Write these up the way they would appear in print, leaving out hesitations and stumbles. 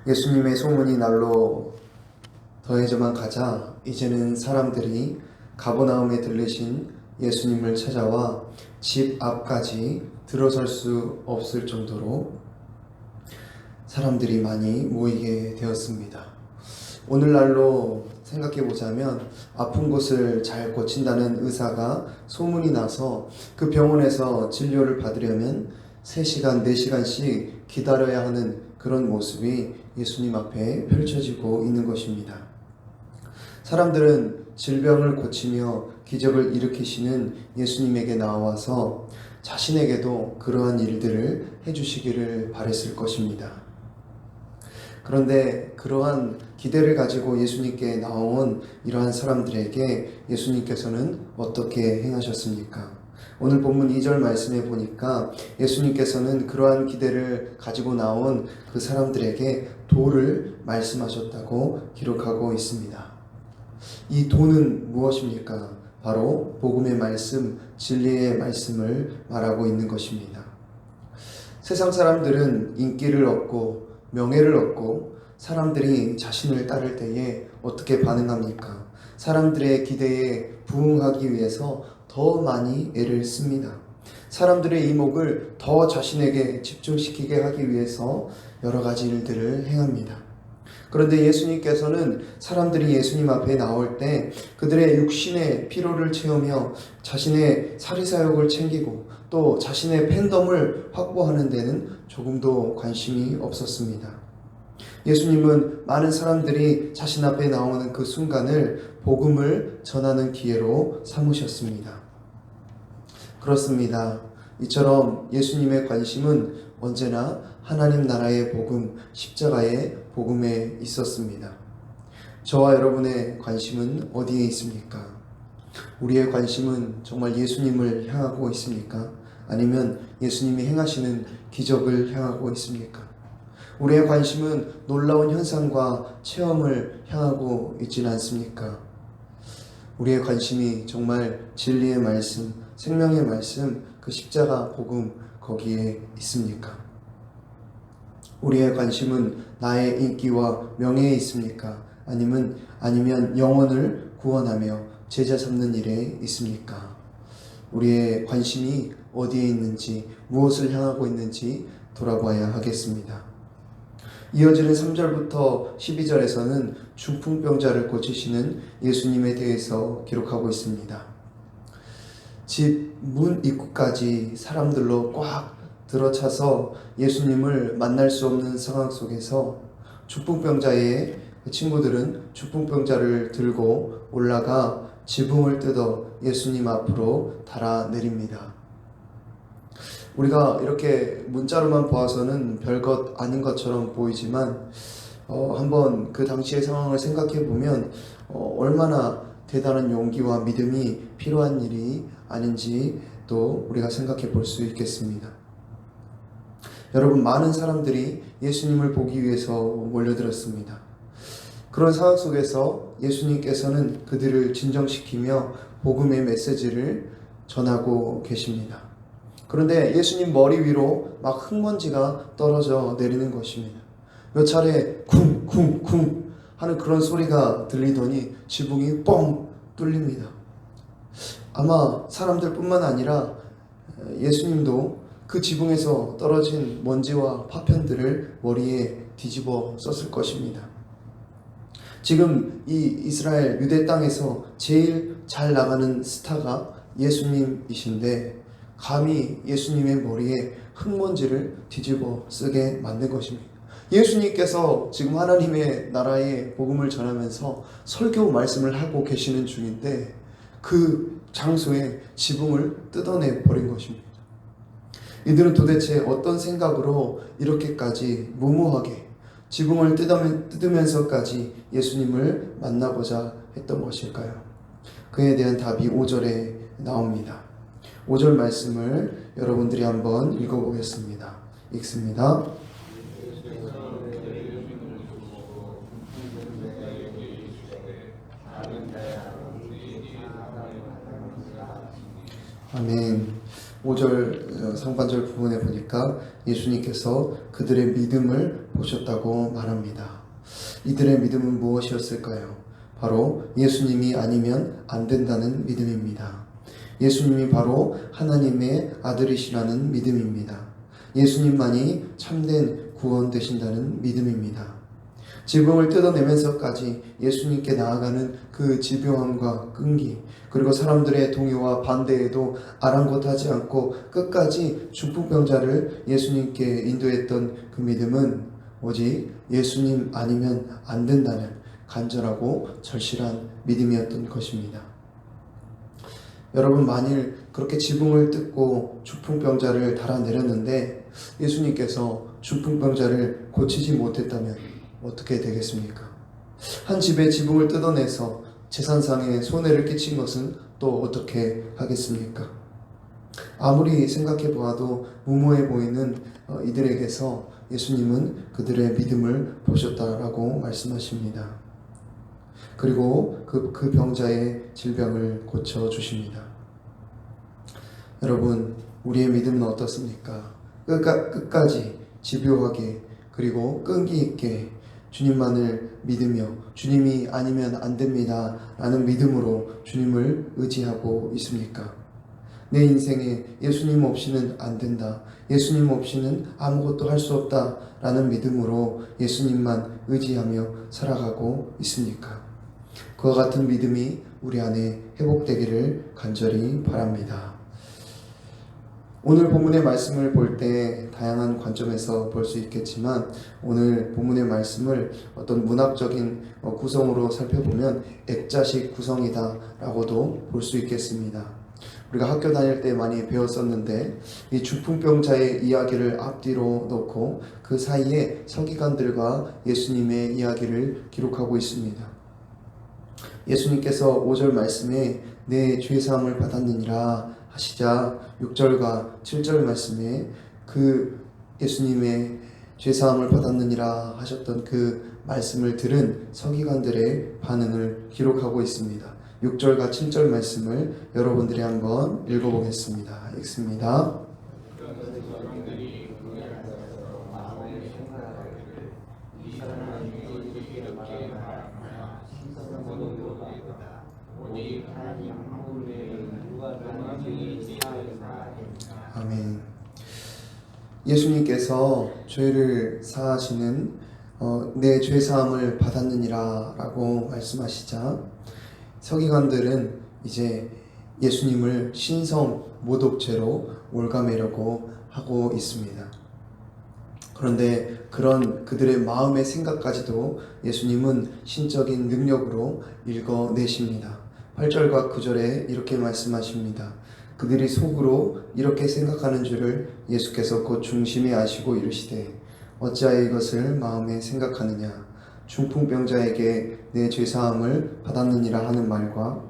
예수님의 소문이 날로 더해져만 가자 이제는 사람들이 가버나움에 들르신 예수님을 찾아와 집 앞까지 들어설 수 없을 정도로 사람들이 많이 모이게 되었습니다. 오늘날로 생각해 보자면 아픈 곳을 잘 고친다는 의사가 소문이 나서 그 병원에서 진료를 받으려면 3시간, 4시간씩 기다려야 하는 그런 모습이 예수님 앞에 펼쳐지고 있는 것입니다. 사람들은 질병을 고치며 기적을 일으키시는 예수님에게 나와서 자신에게도 그러한 일들을 해주시기를 바랬을 것입니다. 그런데 그러한 기대를 가지고 예수님께 나온 이러한 사람들에게 예수님께서는 어떻게 행하셨습니까? 오늘 본문 2절 말씀에 보니까 예수님께서는 그러한 기대를 가지고 나온 그 사람들에게 도를 말씀하셨다고 기록하고 있습니다. 이 도는 무엇입니까? 바로 복음의 말씀, 진리의 말씀을 말하고 있는 것입니다. 세상 사람들은 인기를 얻고 명예를 얻고 사람들이 자신을 따를 때에 어떻게 반응합니까? 사람들의 기대에 부응하기 위해서 더 많이 애를 씁니다. 사람들의 이목을 더 자신에게 집중시키게 하기 위해서 여러 가지 일들을 행합니다. 그런데 예수님께서는 사람들이 예수님 앞에 나올 때 그들의 육신의 피로를 채우며 자신의 사리사욕을 챙기고 또 자신의 팬덤을 확보하는 데는 조금도 관심이 없었습니다. 예수님은 많은 사람들이 자신 앞에 나오는 그 순간을 복음을 전하는 기회로 삼으셨습니다. 그렇습니다. 이처럼 예수님의 관심은 언제나 하나님 나라의 복음, 십자가의 복음에 있었습니다. 저와 여러분의 관심은 어디에 있습니까? 우리의 관심은 정말 예수님을 향하고 있습니까? 아니면 예수님이 행하시는 기적을 향하고 있습니까? 우리의 관심은 놀라운 현상과 체험을 향하고 있지는 않습니까? 우리의 관심이 정말 진리의 말씀, 생명의 말씀, 그 십자가 복음 거기에 있습니까? 우리의 관심은 나의 인기와 명예에 있습니까? 아니면 영혼을 구원하며 제자 삼는 일에 있습니까? 우리의 관심이 어디에 있는지, 무엇을 향하고 있는지 돌아봐야 하겠습니다. 이어지는 3절부터 12절에서는 중풍병자를 고치시는 예수님에 대해서 기록하고 있습니다. 집 문 입구까지 사람들로 꽉 들어차서 예수님을 만날 수 없는 상황 속에서 중풍병자의 친구들은 중풍병자를 들고 올라가 지붕을 뜯어 예수님 앞으로 달아내립니다. 우리가 이렇게 문자로만 보아서는 별것 아닌 것처럼 보이지만 한번 그 당시의 상황을 생각해 보면 얼마나 대단한 용기와 믿음이 필요한 일이 아닌지 또 우리가 생각해 볼 수 있겠습니다. 여러분, 많은 사람들이 예수님을 보기 위해서 몰려들었습니다. 그런 상황 속에서 예수님께서는 그들을 진정시키며 복음의 메시지를 전하고 계십니다. 그런데 예수님 머리 위로 막 흙먼지가 떨어져 내리는 것입니다. 몇 차례 쿵쿵쿵 하는 그런 소리가 들리더니 지붕이 뻥 뚫립니다. 아마 사람들뿐만 아니라 예수님도 그 지붕에서 떨어진 먼지와 파편들을 머리에 뒤집어 썼을 것입니다. 지금 이 이스라엘 유대 땅에서 제일 잘 나가는 스타가 예수님이신데 감히 예수님의 머리에 흙먼지를 뒤집어 쓰게 만든 것입니다. 예수님께서 지금 하나님의 나라의 복음을 전하면서 설교 말씀을 하고 계시는 중인데 그 장소에 지붕을 뜯어내 버린 것입니다. 이들은 도대체 어떤 생각으로 이렇게까지 무모하게 지붕을 뜯으면서까지 예수님을 만나고자 했던 것일까요? 그에 대한 답이 5절에 나옵니다. 5절 말씀을 여러분들이 한번 읽어보겠습니다. 읽습니다. 아멘. 5절 상반절 부분에 보니까 예수님께서 그들의 믿음을 보셨다고 말합니다. 이들의 믿음은 무엇이었을까요? 바로 예수님이 아니면 안 된다는 믿음입니다. 예수님이 바로 하나님의 아들이시라는 믿음입니다. 예수님만이 참된 구원 되신다는 믿음입니다. 지붕을 뜯어내면서까지 예수님께 나아가는 그 집요함과 끈기, 그리고 사람들의 동요와 반대에도 아랑곳하지 않고 끝까지 중풍병자를 예수님께 인도했던 그 믿음은 오직 예수님 아니면 안 된다는 간절하고 절실한 믿음이었던 것입니다. 여러분, 만일 그렇게 지붕을 뜯고 중풍병자를 달아내렸는데 예수님께서 중풍병자를 고치지 못했다면 어떻게 되겠습니까? 한 집의 지붕을 뜯어내서 재산상에 손해를 끼친 것은 또 어떻게 하겠습니까? 아무리 생각해 보아도 무모해 보이는 이들에게서 예수님은 그들의 믿음을 보셨다라고 말씀하십니다. 그리고 그 병자의 질병을 고쳐주십니다. 여러분, 우리의 믿음은 어떻습니까? 끝까지 집요하게 그리고 끈기 있게 주님만을 믿으며 주님이 아니면 안 됩니다 라는 믿음으로 주님을 의지하고 있습니까? 내 인생에 예수님 없이는 안 된다, 예수님 없이는 아무것도 할 수 없다 라는 믿음으로 예수님만 의지하며 살아가고 있습니까? 그와 같은 믿음이 우리 안에 회복되기를 간절히 바랍니다. 오늘 본문의 말씀을 볼 때 다양한 관점에서 볼 수 있겠지만 오늘 본문의 말씀을 어떤 문학적인 구성으로 살펴보면 액자식 구성이다 라고도 볼 수 있겠습니다. 우리가 학교 다닐 때 많이 배웠었는데 이 중풍병자의 이야기를 앞뒤로 놓고 그 사이에 서기관들과 예수님의 이야기를 기록하고 있습니다. 예수님께서 5절 말씀에 내 죄사함을 받았느니라 하시자 6절과 7절 말씀에 그 예수님의 죄사함을 받았느니라 하셨던 그 말씀을 들은 서기관들의 반응을 기록하고 있습니다. 6절과 7절 말씀을 여러분들이 한번 읽어보겠습니다. 읽습니다. 아멘. 예수님께서 죄를 사하시는 내 죄사함을 받았느니라 라고 말씀하시자 서기관들은 이제 예수님을 신성 모독죄로 올가매려고 하고 있습니다. 그런데 그런 그들의 마음의 생각까지도 예수님은 신적인 능력으로 읽어내십니다. 8절과 9절에 이렇게 말씀하십니다. 그들이 속으로 이렇게 생각하는 줄을 예수께서 곧 중심에 아시고 이르시되 어찌하여 이것을 마음에 생각하느냐. 중풍병자에게 내 죄사함을 받았느니라 하는 말과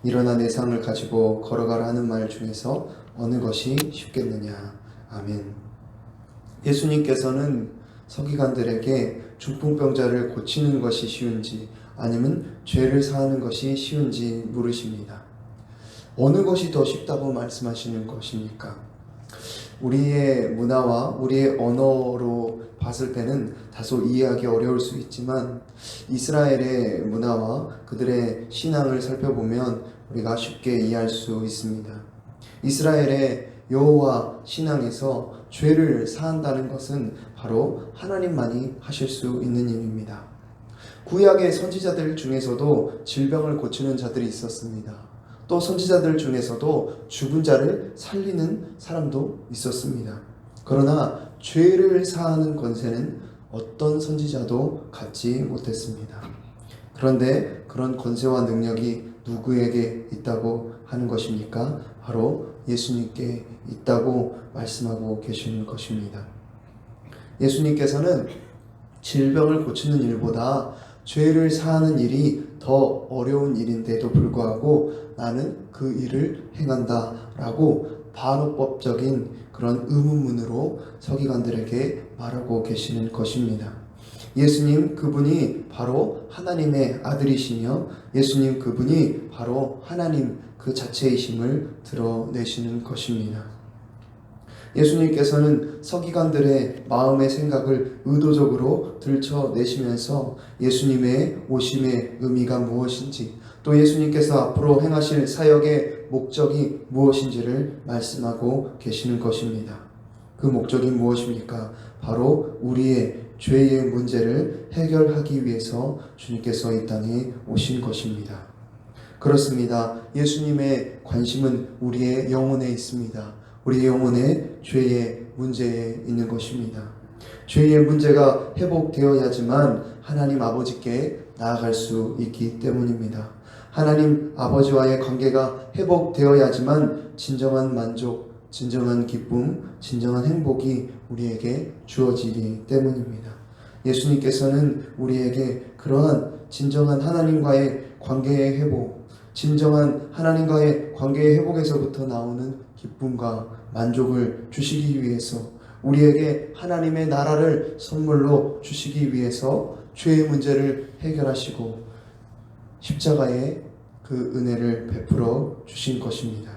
일어나 내 상을 가지고 걸어가라 하는 말 중에서 어느 것이 쉽겠느냐. 아멘. 예수님께서는 서기관들에게 중풍병자를 고치는 것이 쉬운지 아니면 죄를 사하는 것이 쉬운지 물으십니다. 어느 것이 더 쉽다고 말씀하시는 것입니까? 우리의 문화와 우리의 언어로 봤을 때는 다소 이해하기 어려울 수 있지만 이스라엘의 문화와 그들의 신앙을 살펴보면 우리가 쉽게 이해할 수 있습니다. 이스라엘의 여호와 신앙에서 죄를 사한다는 것은 바로 하나님만이 하실 수 있는 일입니다. 구약의 선지자들 중에서도 질병을 고치는 자들이 있었습니다. 또 선지자들 중에서도 죽은 자를 살리는 사람도 있었습니다. 그러나 죄를 사하는 권세는 어떤 선지자도 갖지 못했습니다. 그런데 그런 권세와 능력이 누구에게 있다고 하는 것입니까? 바로 예수님께 있다고 말씀하고 계시는 것입니다. 예수님께서는 질병을 고치는 일보다 죄를 사하는 일이 더 어려운 일인데도 불구하고 나는 그 일을 행한다 라고 반어법적인 그런 의문문으로 서기관들에게 말하고 계시는 것입니다. 예수님 그분이 바로 하나님의 아들이시며 예수님 그분이 바로 하나님 그 자체이심을 드러내시는 것입니다. 예수님께서는 서기관들의 마음의 생각을 의도적으로 들춰내시면서 예수님의 오심의 의미가 무엇인지, 또 예수님께서 앞으로 행하실 사역의 목적이 무엇인지를 말씀하고 계시는 것입니다. 그 목적이 무엇입니까? 바로 우리의 죄의 문제를 해결하기 위해서 주님께서 이 땅에 오신 것입니다. 그렇습니다. 예수님의 관심은 우리의 영혼에 있습니다. 우리의 영혼의 죄의 문제에 있는 것입니다. 죄의 문제가 회복되어야지만 하나님 아버지께 나아갈 수 있기 때문입니다. 하나님 아버지와의 관계가 회복되어야지만 진정한 만족, 진정한 기쁨, 진정한 행복이 우리에게 주어지기 때문입니다. 예수님께서는 우리에게 그러한 진정한 하나님과의 관계의 회복, 진정한 하나님과의 관계의 회복에서부터 나오는 기쁨과 만족을 주시기 위해서, 우리에게 하나님의 나라를 선물로 주시기 위해서 죄의 문제를 해결하시고 십자가의 그 은혜를 베풀어 주신 것입니다.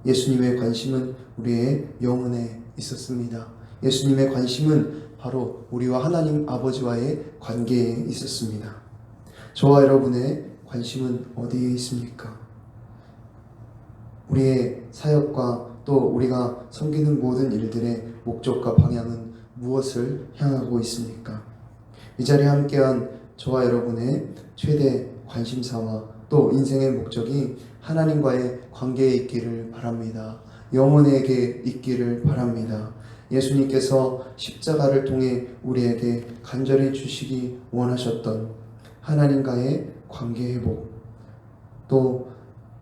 예수님의 관심은 우리의 영혼에 있었습니다. 예수님의 관심은 바로 우리와 하나님 아버지와의 관계에 있었습니다. 저와 여러분의 관심은 어디에 있습니까? 우리의 사역과 또 우리가 섬기는 모든 일들의 목적과 방향은 무엇을 향하고 있습니까? 이 자리에 함께한 저와 여러분의 최대 관심사와 또 인생의 목적이 하나님과의 관계에 있기를 바랍니다. 영혼에게 있기를 바랍니다. 예수님께서 십자가를 통해 우리에게 간절히 주시기 원하셨던 하나님과의 관계 회복, 또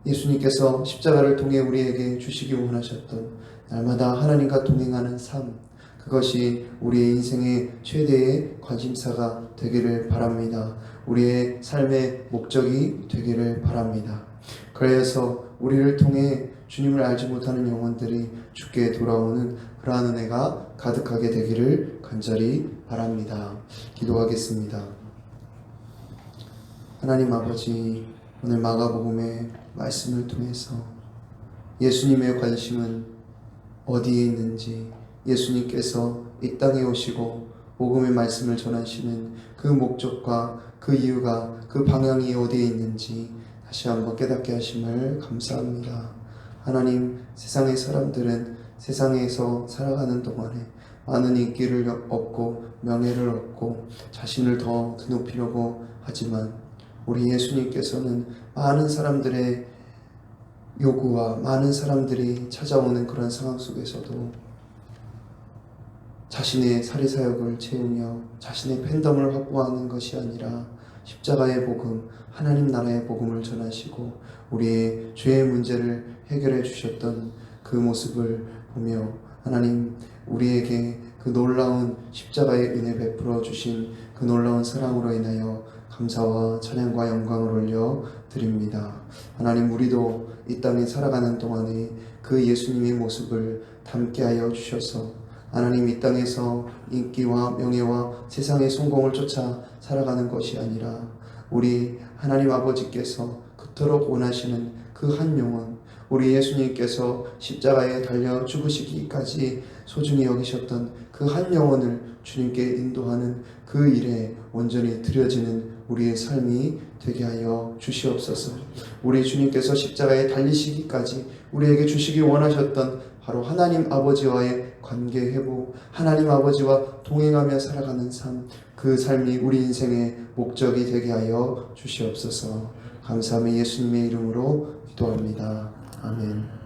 예수님께서 십자가를 통해 우리에게 주시기 원하셨던 날마다 하나님과 동행하는 삶, 그것이 우리의 인생의 최대의 관심사가 되기를 바랍니다. 우리의 삶의 목적이 되기를 바랍니다. 그래서 우리를 통해 주님을 알지 못하는 영혼들이 주께 돌아오는 그러한 은혜가 가득하게 되기를 간절히 바랍니다. 기도하겠습니다. 하나님 아버지, 오늘 마가복음의 말씀을 통해서 예수님의 관심은 어디에 있는지, 예수님께서 이 땅에 오시고 복음의 말씀을 전하시는 그 목적과 그 이유가, 그 방향이 어디에 있는지 다시 한번 깨닫게 하심을 감사합니다. 하나님, 세상의 사람들은 세상에서 살아가는 동안에 많은 인기를 얻고 명예를 얻고 자신을 더 드높이려고 하지만 우리 예수님께서는 많은 사람들의 요구와 많은 사람들이 찾아오는 그런 상황 속에서도 자신의 사리사욕을 채우며 자신의 팬덤을 확보하는 것이 아니라 십자가의 복음, 하나님 나라의 복음을 전하시고 우리의 죄의 문제를 해결해 주셨던 그 모습을 보며 하나님, 우리에게 그 놀라운 십자가의 은혜 베풀어 주신 그 놀라운 사랑으로 인하여 감사와 찬양과 영광을 올려 드립니다. 하나님, 우리도 이 땅에 살아가는 동안에 그 예수님의 모습을 담게 하여 주셔서 하나님, 이 땅에서 인기와 명예와 세상의 성공을 쫓아 살아가는 것이 아니라 우리 하나님 아버지께서 그토록 원하시는 그 한 영혼, 우리 예수님께서 십자가에 달려 죽으시기까지 소중히 여기셨던 그 한 영혼을 주님께 인도하는 그 일에 온전히 드려지는 우리의 삶이 되게 하여 주시옵소서. 우리 주님께서 십자가에 달리시기까지 우리에게 주시기 원하셨던 바로 하나님 아버지와의 관계 회복, 하나님 아버지와 동행하며 살아가는 삶, 그 삶이 우리 인생의 목적이 되게 하여 주시옵소서. 감사하며 예수님의 이름으로 기도합니다. 아멘.